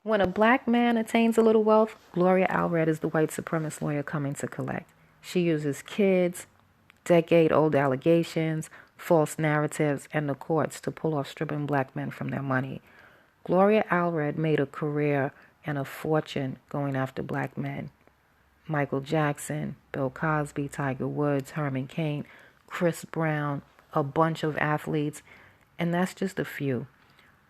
When a black man attains a little wealth, Gloria Allred is the white supremacist lawyer coming to collect. She uses kids, decade-old allegations, false narratives, and the courts to pull off stripping black men from their money. Gloria Allred made a career and a fortune going after black men. Michael Jackson, Bill Cosby, Tiger Woods, Herman Cain, Chris Brown, a bunch of athletes, and that's just a few.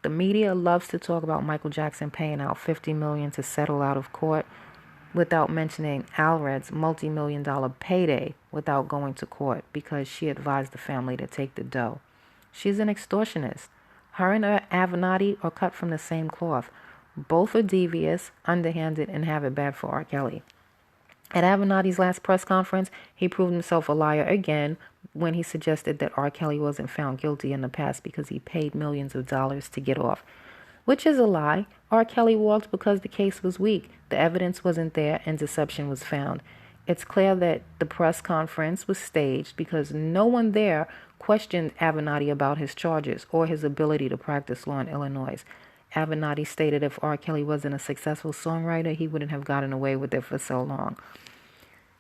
The media loves to talk about Michael Jackson paying out $50 million to settle out of court without mentioning Allred's multi-million-dollar payday without going to court because she advised the family to take the dough. She's an extortionist. Her and Avenatti are cut from the same cloth. Both are devious, underhanded, and have it bad for R. Kelly. At Avenatti's last press conference, he proved himself a liar again when he suggested that R. Kelly wasn't found guilty in the past because he paid millions of dollars to get off. Which is a lie. R. Kelly walked because the case was weak. The evidence wasn't there and deception was found. It's clear that the press conference was staged because no one there questioned Avenatti about his charges or his ability to practice law in Illinois. Avenatti stated if R. Kelly wasn't a successful songwriter, he wouldn't have gotten away with it for so long.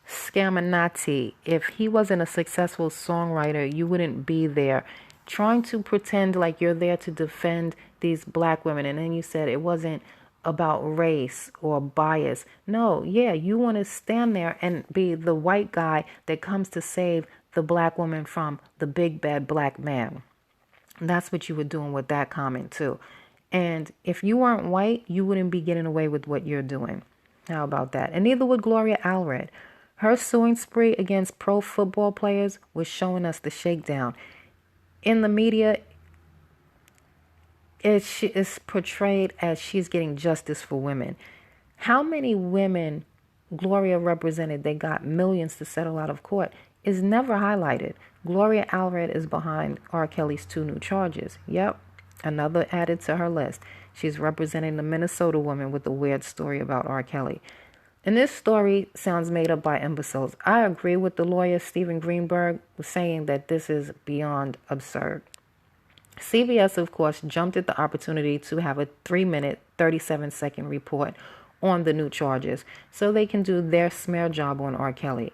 Scaminati, if he wasn't a successful songwriter, you wouldn't be there trying to pretend like you're there to defend these black women. And then you said it wasn't about race or bias. No, yeah, you want to stand there and be the white guy that comes to save the black woman from the big bad black man. That's what you were doing with that comment too. And if you weren't white, you wouldn't be getting away with what you're doing. How about that? And neither would Gloria Allred. Her suing spree against pro football players was showing us the shakedown. In the media, it's portrayed as she's getting justice for women. How many women Gloria represented that got millions to settle out of court is never highlighted. Gloria Allred is behind R. Kelly's 2 new charges. Yep, another added to her list. She's representing the Minnesota woman with a weird story about R. Kelly. And this story sounds made up by imbeciles. I agree with the lawyer Stephen Greenberg saying that this is beyond absurd. CBS, of course, jumped at the opportunity to have a 3-minute, 37-second report on the new charges so they can do their smear job on R. Kelly.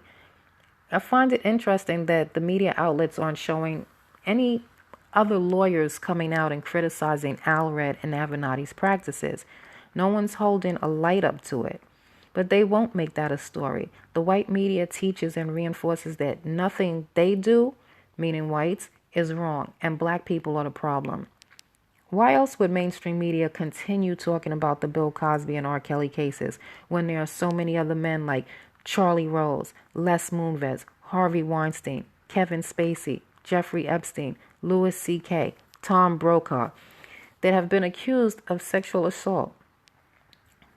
I find it interesting that the media outlets aren't showing any other lawyers coming out and criticizing Allred and Avenatti's practices. No one's holding a light up to it. But they won't make that a story. The white media teaches and reinforces that nothing they do, meaning whites, is wrong, and black people are the problem. Why else would mainstream media continue talking about the Bill Cosby and R. Kelly cases when there are so many other men like Charlie Rose, Les Moonves, Harvey Weinstein, Kevin Spacey, Jeffrey Epstein, Louis C.K., Tom Brokaw, that have been accused of sexual assault?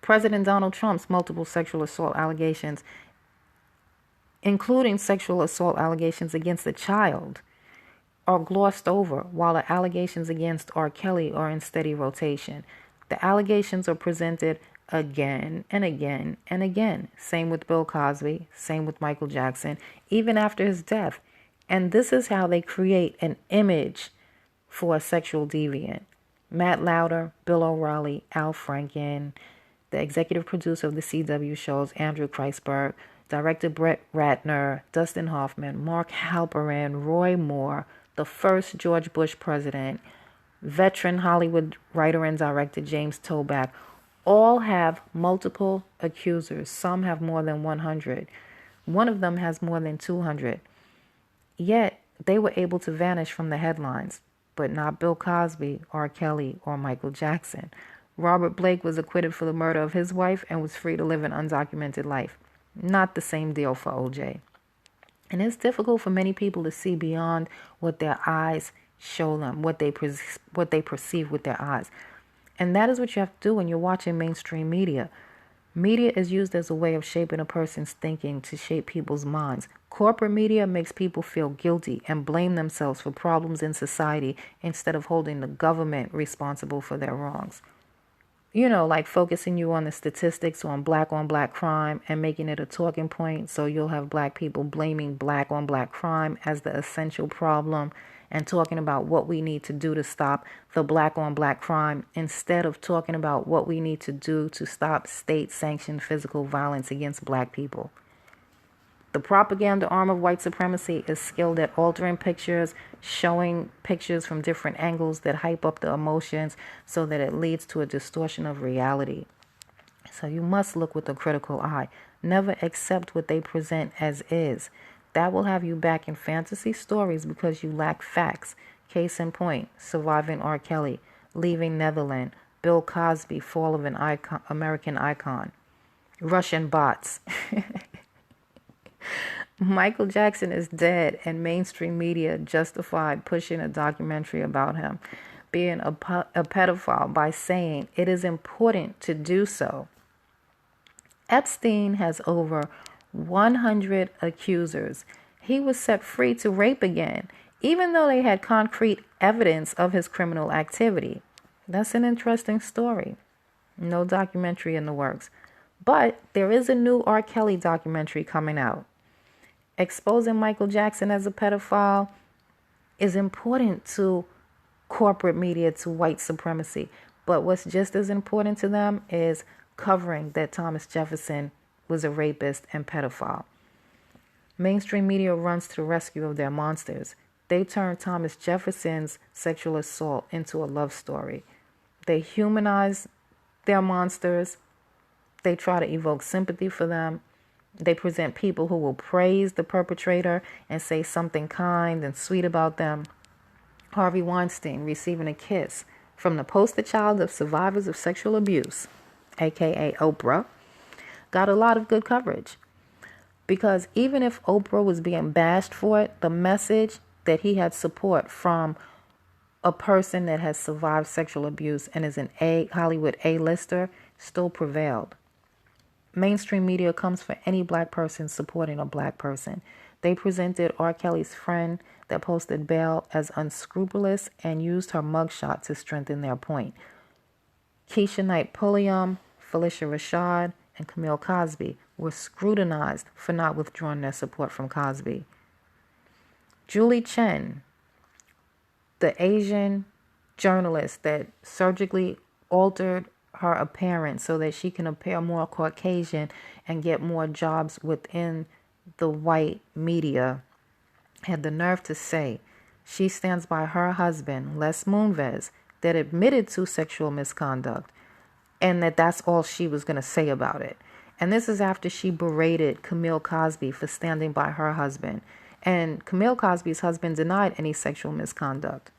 President Donald Trump's multiple sexual assault allegations, including sexual assault allegations against a child, are glossed over, while the allegations against R. Kelly are in steady rotation. The allegations are presented again and again and again. Same with Bill Cosby, same with Michael Jackson, even after his death. And this is how they create an image for a sexual deviant. Matt Lauder, Bill O'Reilly, Al Franken, the executive producer of the CW shows, Andrew Kreisberg, director Brett Ratner, Dustin Hoffman, Mark Halperin, Roy Moore, the first George Bush president, veteran Hollywood writer and director James Toback, all have multiple accusers. Some have more than 100. One of them has more than 200. Yet, they were able to vanish from the headlines, but not Bill Cosby, R. Kelly, or Michael Jackson. Robert Blake was acquitted for the murder of his wife and was free to live an undocumented life. Not the same deal for OJ. And it's difficult for many people to see beyond what their eyes show them, what they perceive with their eyes. And that is what you have to do when you're watching mainstream media. Media is used as a way of shaping a person's thinking to shape people's minds. Corporate media makes people feel guilty and blame themselves for problems in society instead of holding the government responsible for their wrongs. You know, like focusing you on the statistics on black crime and making it a talking point so you'll have black people blaming black on black crime as the essential problem and talking about what we need to do to stop the black on black crime instead of talking about what we need to do to stop state-sanctioned physical violence against black people. The propaganda arm of white supremacy is skilled at altering pictures, showing pictures from different angles that hype up the emotions so that it leads to a distortion of reality. So you must look with a critical eye. Never accept what they present as is. That will have you back in fantasy stories because you lack facts. Case in point, Surviving R. Kelly, Leaving Netherlands, Bill Cosby, Fall of an icon, American Icon, Russian bots. Michael Jackson is dead, and mainstream media justified pushing a documentary about him being a pedophile by saying it is important to do so. Epstein has over 100 accusers. He was set free to rape again, even though they had concrete evidence of his criminal activity. That's an interesting story. No documentary in the works. But there is a new R. Kelly documentary coming out. Exposing Michael Jackson as a pedophile is important to corporate media, to white supremacy. But what's just as important to them is covering that Thomas Jefferson was a rapist and pedophile. Mainstream media runs to the rescue of their monsters. They turn Thomas Jefferson's sexual assault into a love story. They humanize their monsters. They try to evoke sympathy for them. They present people who will praise the perpetrator and say something kind and sweet about them. Harvey Weinstein receiving a kiss from the poster child of survivors of sexual abuse, aka Oprah, got a lot of good coverage. Because even if Oprah was being bashed for it, the message that he had support from a person that has survived sexual abuse and is an Hollywood A-lister still prevailed. Mainstream media comes for any black person supporting a black person. They presented R. Kelly's friend that posted bail as unscrupulous and used her mugshot to strengthen their point. Keisha Knight Pulliam, Felicia Rashad, and Camille Cosby were scrutinized for not withdrawing their support from Cosby. Julie Chen, the Asian journalist that surgically altered her appearance so that she can appear more Caucasian and get more jobs within the white media, had the nerve to say she stands by her husband, Les Moonves, that admitted to sexual misconduct and that's all she was going to say about it. And this is after she berated Camille Cosby for standing by her husband. And Camille Cosby's husband denied any sexual misconduct.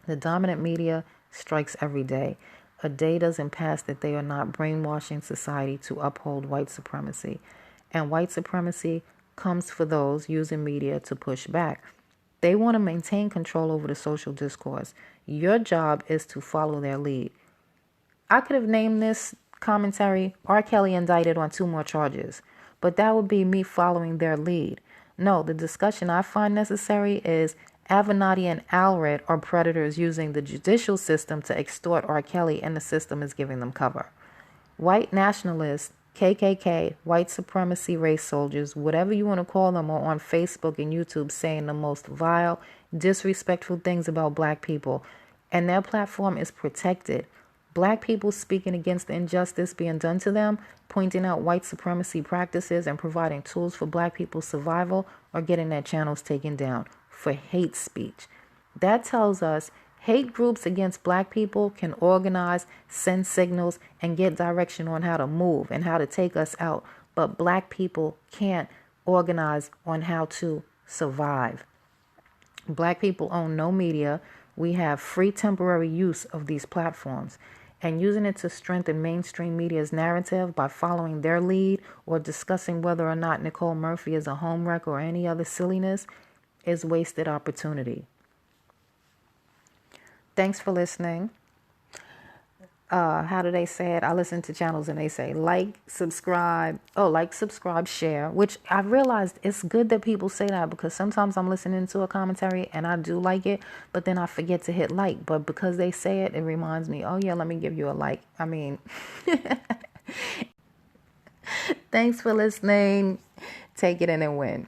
The dominant media strikes every day. A day doesn't pass that they are not brainwashing society to uphold white supremacy. And white supremacy comes for those using media to push back. They want to maintain control over the social discourse. Your job is to follow their lead. I could have named this commentary R. Kelly indicted on 2 more charges, but that would be me following their lead. No, the discussion I find necessary is Avenatti and Allred are predators using the judicial system to extort R. Kelly, and the system is giving them cover. White nationalists, KKK, white supremacy race soldiers, whatever you want to call them, are on Facebook and YouTube saying the most vile, disrespectful things about black people, and their platform is protected. Black people speaking against the injustice being done to them, pointing out white supremacy practices, and providing tools for black people's survival are getting their channels taken down for hate speech. That tells us hate groups against black people can organize, send signals, and get direction on how to move and how to take us out. But black people can't organize on how to survive. Black people own no media. We have free temporary use of these platforms. And using it to strengthen mainstream media's narrative by following their lead or discussing whether or not Nicole Murphy is a homewrecker or any other silliness is wasted opportunity. Thanks for listening. How do they say it? I listen to channels and they say like, subscribe, share, which I realized it's good that people say that, because sometimes I'm listening to a commentary and I do like it, but then I forget to hit like. But because they say it, it reminds me, oh yeah, let me give you a like. I mean, thanks for listening. Take it in and win.